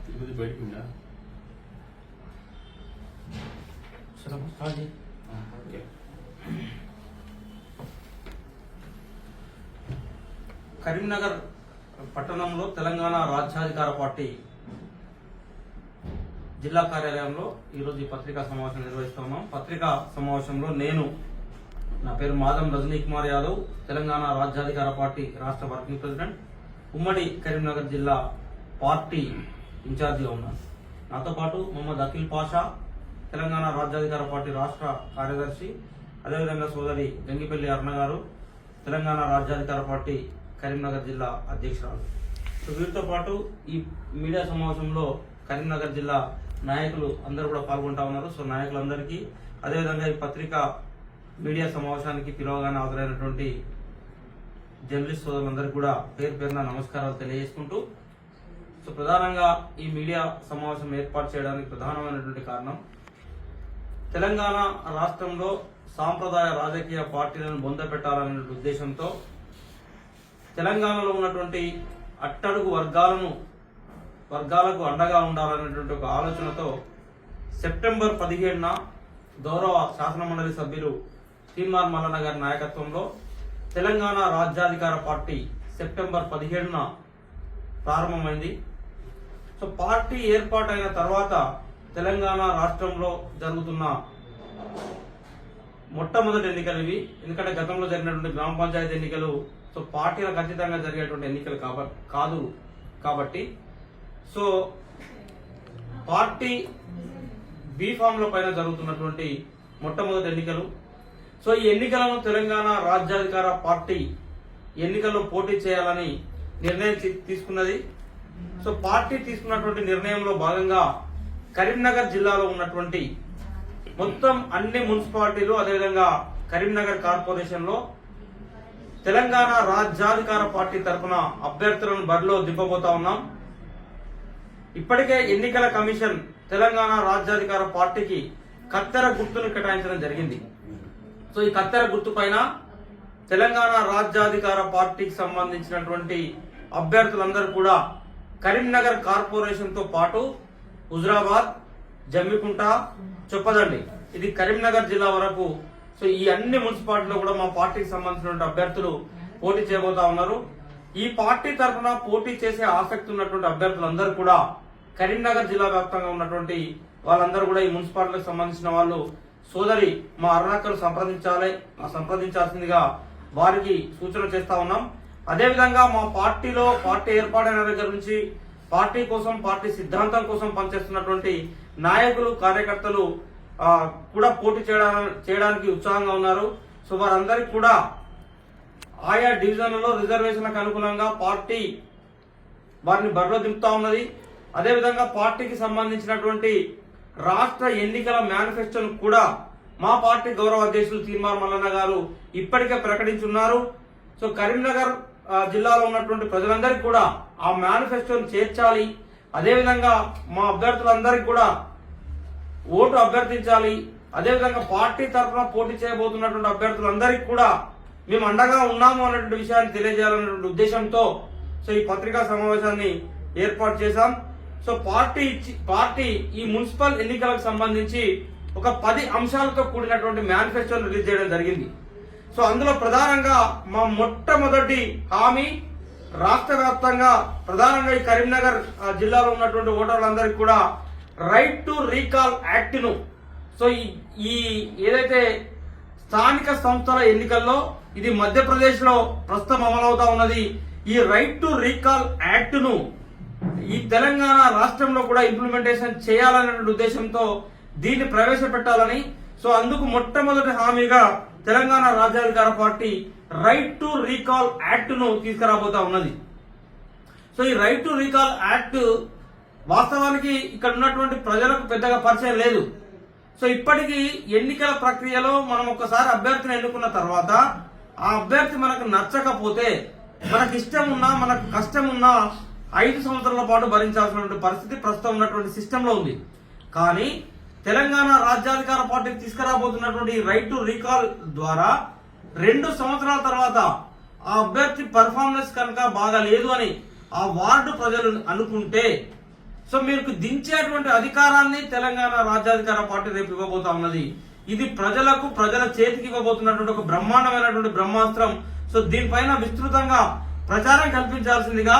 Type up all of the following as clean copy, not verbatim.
తిరుపతి బయటకుందా కరీంనగర్ పట్టణంలో తెలంగాణ రాజ్యాధికార పార్టీ జిల్లా కార్యాలయంలో ఈరోజు ఈ పత్రికా సమావేశం నిర్వహిస్తున్నాం. పత్రికా సమావేశంలో నా పేరు మాదం రజనీ కుమార్ యాదవ్, తెలంగాణ రాజ్యాధికార పార్టీ రాష్ట్ర వర్కింగ్ ప్రెసిడెంట్, ఉమ్మడి కరీంనగర్ జిల్లా పార్టీ ఇన్ఛార్జిగా ఉన్నాను. నాతో పాటు మొహమ్మద్ అఖిల్ పాషా, తెలంగాణ రాజ్యాధికార పార్టీ రాష్ట్ర కార్యదర్శి, అదేవిధంగా సోదరి గంగిపల్లి అరుణ గారు, తెలంగాణ రాజ్యాధికార పార్టీ కరీంనగర్ జిల్లా అధ్యక్షురాలు. వీరితో పాటు ఈ మీడియా సమావేశంలో కరీంనగర్ జిల్లా నాయకులు అందరూ కూడా పాల్గొంటా ఉన్నారు. సో నాయకులందరికీ, అదేవిధంగా ఈ పత్రికా మీడియా సమావేశానికి పిలవగానే హాజరైనటువంటి జర్నలిస్ట్ సోదరులందరికీ కూడా పేరు పేరున నమస్కారాలు తెలియజేసుకుంటూ, సో ప్రధానంగా ఈ మీడియా సమావేశం ఏర్పాటు చేయడానికి ప్రధానమైనటువంటి కారణం, తెలంగాణ రాష్ట్రంలో సాంప్రదాయ రాజకీయ పార్టీలను బొందపెట్టాలనే ఉద్దేశంతో తెలంగాణలో ఉన్నటువంటి అట్టడుగు వర్గాలకు అండగా ఉండాలనేటువంటి ఒక ఆలోచనతో సెప్టెంబర్ 17న గౌరవ శాసనమండలి సభ్యులు తీన్మార్ మల్లన్న గారి నాయకత్వంలో తెలంగాణ రాజ్యాధికార పార్టీ సెప్టెంబర్ 17న ప్రారంభమైంది. సో పార్టీ ఏర్పాటైన తర్వాత తెలంగాణ రాష్ట్రంలో జరుగుతున్న మొట్టమొదటి ఎన్నికలు ఇవి. ఎందుకంటే గతంలో జరిగినటువంటి గ్రామ పంచాయతీ ఎన్నికలు సో పార్టీలకు ఖచ్చితంగా జరిగేటువంటి ఎన్నికలు కాదు కాబట్టి సో పార్టీ బీఫామ్ల పైన జరుగుతున్నటువంటి మొట్టమొదటి ఎన్నికలు. సో ఈ ఎన్నికలను తెలంగాణ రాజ్యాధికార పార్టీ ఎన్నికల్లో పోటీ చేయాలని నిర్ణయం తీసుకున్నది. సో పార్టీ తీసుకున్నటువంటి నిర్ణయంలో భాగంగా కరీంనగర్ జిల్లాలో ఉన్నటువంటి మొత్తం అన్ని మున్సిపాలిటీలు, అదేవిధంగా కరీంనగర్ కార్పొరేషన్ లో తెలంగాణ రాజ్యాధికార పార్టీ తరఫున అభ్యర్థులను బరిలో దింపబోతా ఉన్నాం. ఇప్పటికే ఎన్నికల కమిషన్ తెలంగాణ రాజ్యాధికార పార్టీకి కత్తెర గుర్తును కేటాయించడం జరిగింది. సో ఈ కత్తెర గుర్తు పైన తెలంగాణ రాజ్యాధికార పార్టీకి సంబంధించినటువంటి అభ్యర్థులందరూ కూడా కరీంనగర్ కార్పొరేషన్ తో పాటు హుజరాబాద్, జమ్మికుంట, చొప్పదండి, ఇది కరీంనగర్ జిల్లా వరకు సో ఈ అన్ని మున్సిపాలిటీలో కూడా మా పార్టీకి సంబంధించినటువంటి అభ్యర్థులు పోటీ చేయబోతా ఉన్నారు. ఈ పార్టీ తరఫున పోటీ చేసే ఆసక్తి ఉన్నటువంటి అభ్యర్థులందరూ కూడా కరీంనగర్ జిల్లా వ్యాప్తంగా ఉన్నటువంటి వాళ్ళందరూ కూడా ఈ మున్సిపాలిటీకి సంబంధించిన వాళ్ళు సోదరి మా అరుణాకలు సంప్రదించాల్సిందిగా వారికి సూచన చేస్తా ఉన్నాం. అదేవిధంగా మా పార్టీలో పార్టీ ఏర్పాటైన దగ్గర నుంచి పార్టీ కోసం, పార్టీ సిద్ధాంతం కోసం పనిచేస్తున్నటువంటి నాయకులు, కార్యకర్తలు కూడా పోటీ చేయడానికి ఉత్సాహంగా ఉన్నారు. సో వారందరికీ కూడా ఆయా డివిజన్లలో రిజర్వేషన్లకు అనుగుణంగా పార్టీ వారిని బరిలో దింపుతా ఉన్నది. అదేవిధంగా పార్టీకి సంబంధించినటువంటి రాష్ట్ర ఎన్నికల మేనిఫెస్టోను కూడా మా పార్టీ గౌరవ అధ్యక్షులు తీన్మార్ మల్లన్న గారు ఇప్పటికే ప్రకటించున్నారు. సో కరీంనగర్ జిల్లాలో ఉన్నటువంటి ప్రజలందరికీ కూడా ఆ మేనిఫెస్టోను చేర్చాలి. అదేవిధంగా మా అభ్యర్థులందరికీ కూడా ఓటు అభ్యర్థించాలి. అదేవిధంగా పార్టీ తరఫున పోటీ చేయబోతున్నటువంటి అభ్యర్థులందరికీ కూడా మేము అండగా ఉన్నాము అన్నటువంటి విషయాన్ని తెలియజేయాలనేటువంటి ఉద్దేశంతో సో ఈ పత్రికా సమావేశాన్ని ఏర్పాటు చేశాం. సో పార్టీ ఈ మున్సిపల్ ఎన్నికలకు సంబంధించి ఒక 10 అంశాలతో కూడినటువంటి మేనిఫెస్టోను రిలీజ్ చేయడం జరిగింది. సో అందులో ప్రధానంగా మా మొట్టమొదటి హామీ రాష్ట్ర వ్యాప్తంగా ప్రధానంగా ఈ కరీంనగర్ జిల్లాలో ఉన్నటువంటి ఓటర్లందరికీ కూడా రైట్ టు రీకాల్ యాక్ట్ ను సో ఈ ఏదైతే స్థానిక సంస్థల ఎన్నికల్లో ఇది మధ్యప్రదేశ్ లో ప్రస్తుతం అమలవుతా ఉన్నది. ఈ రైట్ టు రీకాల్ యాక్ట్ ను ఈ తెలంగాణ రాష్ట్రంలో కూడా ఇంప్లిమెంటేషన్ చేయాలనే ఉద్దేశంతో దీన్ని ప్రవేశపెట్టాలని సో అందుకు మొట్టమొదటి హామీగా Telangana Rajyadhikara party right to recall act ను తీసుకురాబోతా ఉన్నది. సో ఈ రైట్ టు రీకాల్ యాక్ట్ వాస్తవానికి ఇక్కడ ఉన్నటువంటి ప్రజలకు పెద్దగా పరిచయం లేదు. సో ఇప్పటికీ ఎన్నికల ప్రక్రియలో మనం ఒకసారి అభ్యర్థిని ఎన్నుకున్న తర్వాత ఆ అభ్యర్థి మనకు నచ్చకపోతే మనకు ఇష్టం ఉన్నా మనకు కష్టం ఉన్నా 5 సంవత్సరాల పాటు భరించాల్సినటువంటి పరిస్థితి ప్రస్తుతం ఉన్నటువంటి సిస్టంలో ఉంది. కానీ తెలంగాణ రాజ్యాధికార పార్టీకి తీసుకురాబోతున్నటువంటి రైట్ టు రీకాల్ ద్వారా 2 సంవత్సరాల తర్వాత ఆ అభ్యర్థి పర్ఫార్మెన్స్ కనుక బాగా లేదు అని ఆ వార్డు ప్రజలు అనుకుంటే సో మీకు దించేటువంటి అధికారాన్ని తెలంగాణ రాజ్యాధికార పార్టీ రేపు ఇవ్వబోతా ఉన్నది. ఇది ప్రజలకు ప్రజల చేతికి ఇవ్వబోతున్నటువంటి ఒక బ్రహ్మాండమైనటువంటి బ్రహ్మాస్త్రం. సో దీనిపైన విస్తృతంగా ప్రచారం కల్పించాల్సిందిగా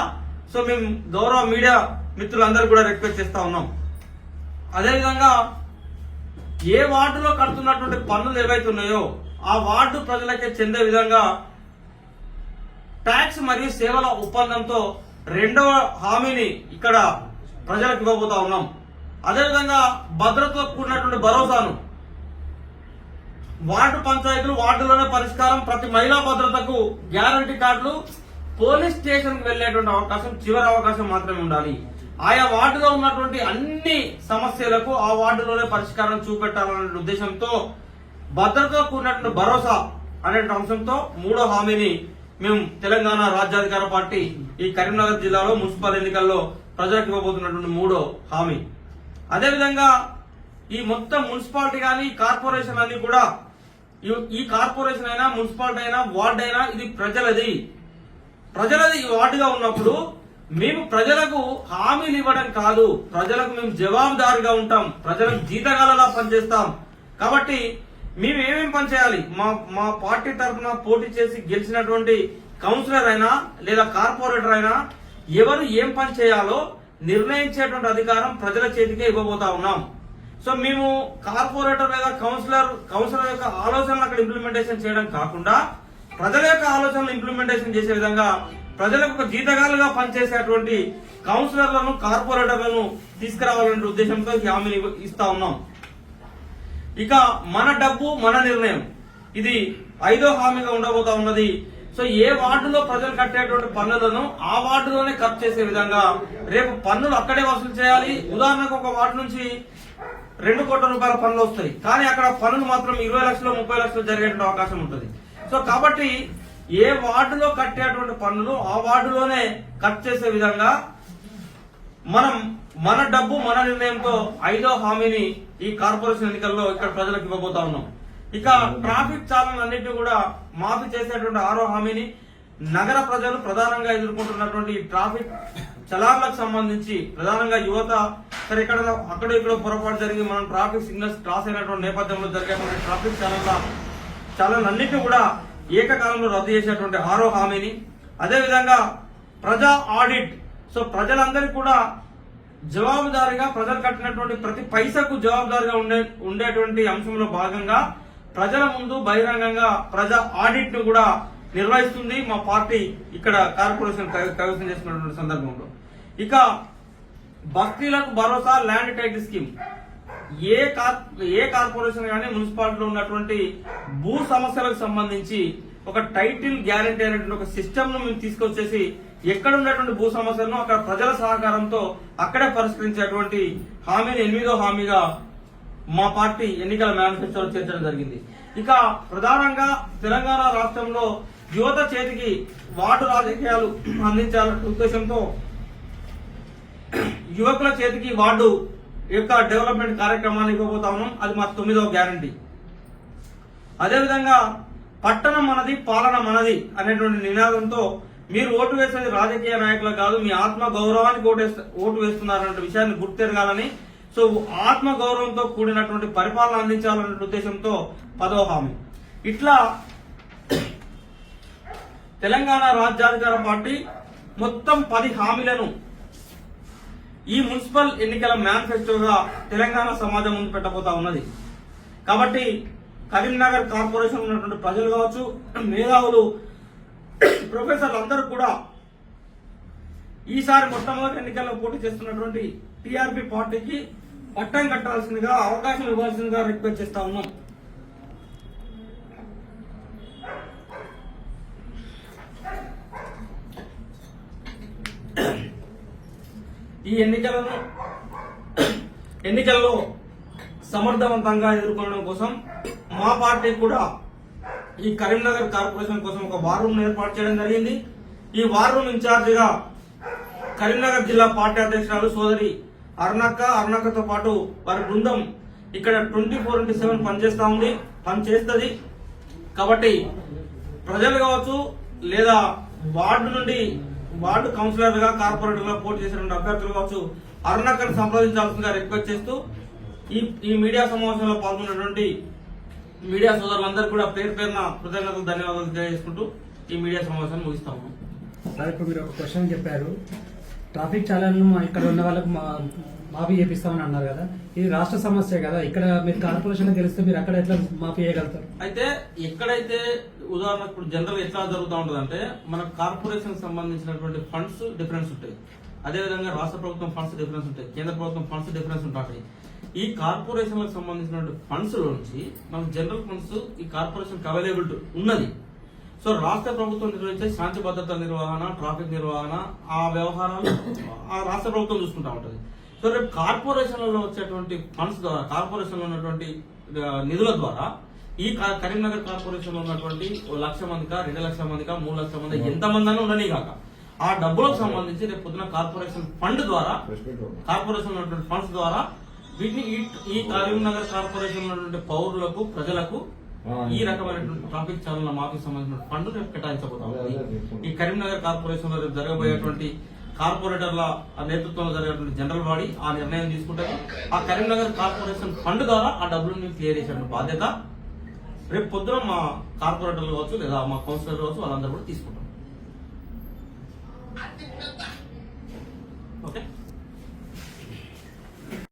సో మేము గౌరవ మీడియా మిత్రులందరూ కూడా రిక్వెస్ట్ చేస్తా ఉన్నాం. అదేవిధంగా ఏ వార్డులో కడుతున్నటువంటి పన్నులు ఏవైతే ఉన్నాయో ఆ వార్డు ప్రజలకే చెందే విధంగా ట్యాక్స్ మరియు సేవల ఒప్పందంతో 2వ హామీని ఇక్కడ ప్రజలకు ఇవ్వబోతా ఉన్నాం. అదేవిధంగా భద్రతతో కూడినటువంటి భరోసాను వార్డు పంచాయతీలు వార్డులోనే పరిష్కారం, ప్రతి మహిళా భద్రతకు గ్యారంటీ కార్డులు, పోలీస్ స్టేషన్ కు వెళ్లేటువంటి అవకాశం చివరి అవకాశం మాత్రమే ఉండాలి. ఆయా వార్డులో ఉన్నటువంటి అన్ని సమస్యలకు ఆ వార్డులోనే పరిష్కారం చూపెట్టాలనే ఉద్దేశంతో భద్రతతో కూడినటువంటి భరోసా అనే అంశంతో 3వ హామీని మేము తెలంగాణ రాజ్యాధికార పార్టీ ఈ కరీంనగర్ జిల్లాలో మున్సిపల్ ఎన్నికల్లో ప్రజలకు ఇవ్వబోతున్నటువంటి 3వ హామీ. అదేవిధంగా ఈ మొత్తం మున్సిపాలిటీ కానీ కార్పొరేషన్ అన్ని కూడా ఈ కార్పొరేషన్ అయినా మున్సిపాలిటీ అయినా వార్డు అయినా ఇది ప్రజలది ఈ వార్డుగా ఉన్నప్పుడు మేము ప్రజలకు హామీలు ఇవ్వడం కాదు, ప్రజలకు మేము జవాబుదారీగా ఉంటాం, ప్రజలకు జీతగాలలా పనిచేస్తాం. కాబట్టి మేము ఏమేమి పని చేయాలి, మా పార్టీ తరఫున పోటీ చేసి గెలిచినటువంటి కౌన్సిలర్ అయినా లేదా కార్పొరేటర్ అయినా ఎవరు ఏం పని చేయాలో నిర్ణయించేటువంటి అధికారం ప్రజల చేతికే ఇవ్వబోతా ఉన్నాం. సో మేము కార్పొరేటర్ లేదా కౌన్సిలర్ యొక్క ఆలోచనలు అక్కడ ఇంప్లిమెంటేషన్ చేయడం కాకుండా ప్రజల యొక్క ఆలోచనలు ఇంప్లిమెంటేషన్ చేసే విధంగా ప్రజలకు ఒక జీతగాలుగా పనిచేసేటువంటి కౌన్సిలర్లను కార్పొరేటర్లను తీసుకురావాలనే ఉద్దేశంతో ఈ హామీని ఇస్తా ఉన్నాం. ఇక మన డబ్బు మన నిర్ణయం ఇది 5వ హామీగా ఉండబోతా ఉన్నది. సో ఏ వార్డులో ప్రజలు కట్టేటువంటి పన్నులను ఆ వార్డులోనే ఖర్చు చేసే విధంగా రేపు పన్నులు అక్కడే వసూలు చేయాలి. ఉదాహరణకు ఒక వార్డు నుంచి 2 కోట్ల రూపాయల పన్నులు వస్తాయి, కానీ అక్కడ పన్నులు మాత్రం 20 లక్షలు 30 లక్షలు జరిగేటువంటి అవకాశం ఉంటుంది. సో కాబట్టి ఏ వార్డులో కట్టేటువంటి పన్నులు ఆ వార్డులోనే ఖర్చు చేసే విధంగా మనం మన డబ్బు మన నిర్ణయంతో 5వ హామీని ఈ కార్పొరేషన్ ఎన్నికల్లో ఇక్కడ ప్రజలకు ఇవ్వబోతా ఉన్నాం. ఇక ట్రాఫిక్ చాలన్నింటినీ కూడా మాఫీ చేసేటువంటి 6వ హామీని నగర ప్రజలు ప్రధానంగా ఎదుర్కొంటున్నటువంటి ట్రాఫిక్ చలాన్లకు సంబంధించి ప్రధానంగా యువత సరే అక్కడ ఇక్కడ పొరపాటు జరిగి మనం ట్రాఫిక్ సిగ్నల్స్ క్రాస్ అయినటువంటి నేపథ్యంలో జరిగేటువంటి ట్రాఫిక్ చలాన్లన్నింటినీ కూడా ఏకకాలంలో రద్దు చేసేటువంటి 6వ హామీని, అదేవిధంగా ప్రజా ఆడిట్ సో ప్రజలందరికీ కూడా జవాబుదారీగా ప్రజలు కట్టినటువంటి ప్రతి పైసకు జవాబుదారీగా ఉండేటువంటి అంశంలో భాగంగా ప్రజల ముందు బహిరంగంగా ప్రజా ఆడిట్ ను కూడా నిర్వహిస్తుంది మా పార్టీ ఇక్కడ కార్పొరేషన్ కైవసం చేసుకున్నటువంటి సందర్భంలో. ఇక భక్తులకు భరోసా ల్యాండ్ టైటిల్ స్కీమ్ ఏ కార్పొరేషన్ కానీ మున్సిపాలిటీలో ఉన్నటువంటి భూ సమస్యలకు సంబంధించి ఒక టైటిల్ గ్యారంటీ అనేటువంటి ఒక సిస్టమ్ ను మేము తీసుకొచ్చేసి ఎక్కడ ఉన్నటువంటి భూ సమస్యలను అక్కడ ప్రజల సహకారంతో అక్కడే పరిష్కరించేటువంటి హామీని 8వ హామీగా మా పార్టీ ఎన్నికల మేనిఫెస్టోలో చేర్చడం జరిగింది. ఇక ప్రధానంగా తెలంగాణ రాష్ట్రంలో యువత చేతికి వార్డు రాజకీయాలు అందించాలనే ఉద్దేశంతో యువకుల చేతికి వార్డు యొక్క డెవలప్మెంట్ కార్యక్రమాన్ని ఇవ్వబోతా ఉన్నాం. అది మా 9వ గ్యారంటీ. అదేవిధంగా పట్టణం మనది పాలన మనది అనేటువంటి నినాదంతో మీరు ఓటు వేసేది రాజకీయ నాయకులకు కాదు, మీ ఆత్మ గౌరవానికి ఓటు వేస్తున్నారనే విషయాన్ని గుర్తెరగాలని, సో ఆత్మ గౌరవంతో కూడినటువంటి పరిపాలన అందించాలనే ఉద్దేశంతో 10వ హామీ. ఇట్లా తెలంగాణ రాజ్యాధికార పార్టీ మొత్తం 10 హామీలను ఈ మున్సిపల్ ఎన్నికల మేనిఫెస్టోగా తెలంగాణ సమాజం ముందు పెట్టబోతా ఉన్నది. కాబట్టి కరీంనగర్ కార్పొరేషన్ ఉన్నటువంటి ప్రజలు కావచ్చు, మేధావులు, ప్రొఫెసర్లు అందరూ కూడా ఈసారి మొట్టమొదటి ఎన్నికల్లో పోటీ చేస్తున్నటువంటి టీఆర్పీ పార్టీకి పట్టం కట్టాల్సిందిగా అవకాశం ఇవ్వాల్సిందిగా రిక్వెస్ట్ చేస్తా ఉన్నాం. ఈ ఎన్నికల్లో సమర్థవంతంగా ఎదుర్కొనడం కోసం మా పార్టీ కూడా ఈ కరీంనగర్ కార్పొరేషన్ కోసం ఒక వార్ రూమ్ ఏర్పాటు చేయడం జరిగింది. ఈ వార్ రూమ్ ఇన్ఛార్జిగా కరీంనగర్ జిల్లా పార్టీ అధ్యక్షురాలు సోదరి అరుణక్కతో పాటు వారి బృందం ఇక్కడ 24/7 పనిచేస్తుంది. కాబట్టి ప్రజలు కావచ్చు, లేదా వార్డు నుండి వార్డు కౌన్సిలర్ గా కార్పొరేటర్ గా పోటీ చేసినటువంటి అభ్యర్థులు కావచ్చు అరుణాకర్ సంప్రదించాల్సిందిగా రిక్వెస్ట్ చేస్తూ ఈ మీడియా సమావేశంలో పాల్గొన్నటువంటి మీడియా సోదరులందరూ కూడా పేరు పేరున కృతజ్ఞతలు ధన్యవాదాలు తెలియజేసుకుంటూ ఈ మీడియా సమావేశాన్ని ముగిస్తాము. సార్, ఇప్పుడు మీరు ఒక క్వశ్చన్ చెప్పారు, ట్రాఫిక్ చాలన్లు ఇక్కడ ఉన్న వాళ్ళకు మాఫీ చేపిస్తామని అన్నారు కదా, ఇది రాష్ట్ర సమస్య కదా, ఇక్కడ మీరు కార్పొరేషన్ గెలిస్తే మీరు అక్కడ ఎట్లా మాఫీ చేయగలుగుతారు? అయితే ఎక్కడైతే ఉదాహరణకు ఇప్పుడు జనరల్ ఎట్లా జరుగుతూ ఉంటుంది అంటే మన కార్పొరేషన్ సంబంధించినటువంటి ఫండ్స్ డిఫరెన్స్ ఉంటాయి, అదేవిధంగా రాష్ట్ర ప్రభుత్వం ఫండ్స్ డిఫరెన్స్ ఉంటాయి, కేంద్ర ప్రభుత్వం ఫండ్స్ డిఫరెన్స్ ఉంటాయి. ఈ కార్పొరేషన్లకు సంబంధించినటువంటి ఫండ్స్ నుంచి మనకు జనరల్ ఫండ్స్ ఈ కార్పొరేషన్ అవైలబుల్ ఉన్నది. సో రాష్ట్ర ప్రభుత్వం నిర్వహించే శాంతి భద్రత నిర్వహణ, ట్రాఫిక్ నిర్వహణ, ఆ వ్యవహారాలు ఆ రాష్ట్ర ప్రభుత్వం చూసుకుంటా ఉంటది. సో రేపు కార్పొరేషన్లలో వచ్చేటువంటి ఫండ్స్ ద్వారా, కార్పొరేషన్ లో ఉన్నటువంటి నిధుల ద్వారా ఈ కరీంనగర్ కార్పొరేషన్ లో ఉన్నటువంటి 1,00,000 మందికా, 2,00,000 మందికా, 3,00,000 మంది ఎంతమంది అని ఉండని కాక ఆ డబ్బులకు సంబంధించి రేపు పొద్దున కార్పొరేషన్ ఫండ్ ద్వారా, కార్పొరేషన్ ఉన్నటువంటి ఫండ్స్ ద్వారా వీటిని ఈ కరీంనగర్ కార్పొరేషన్ ఉన్నటువంటి పౌరులకు, ప్రజలకు ఈ రకమైనటువంటి ట్రాఫిక్ ఛానల్ మాఫీ సంబంధించిన ఫండ్ రేపు కేటాయించబోతాం. ఈ కరీంనగర్ కార్పొరేషన్ లో రేపు జరగబోయేటువంటి కార్పొరేటర్ల నేతృత్వంలో జరిగేటువంటి జనరల్ బాడీ ఆ నిర్ణయం తీసుకుంటారు. ఆ కరీంనగర్ కార్పొరేషన్ ఫండ్ ద్వారా ఆ డబ్బులను క్లియర్ చేసే బాధ్యత రేపు పొద్దున మా కార్పొరేటర్లు కావచ్చు లేదా మా కౌన్సిలర్ కావచ్చు వాళ్ళందరూ కూడా తీసుకుంటాం. ఓకే.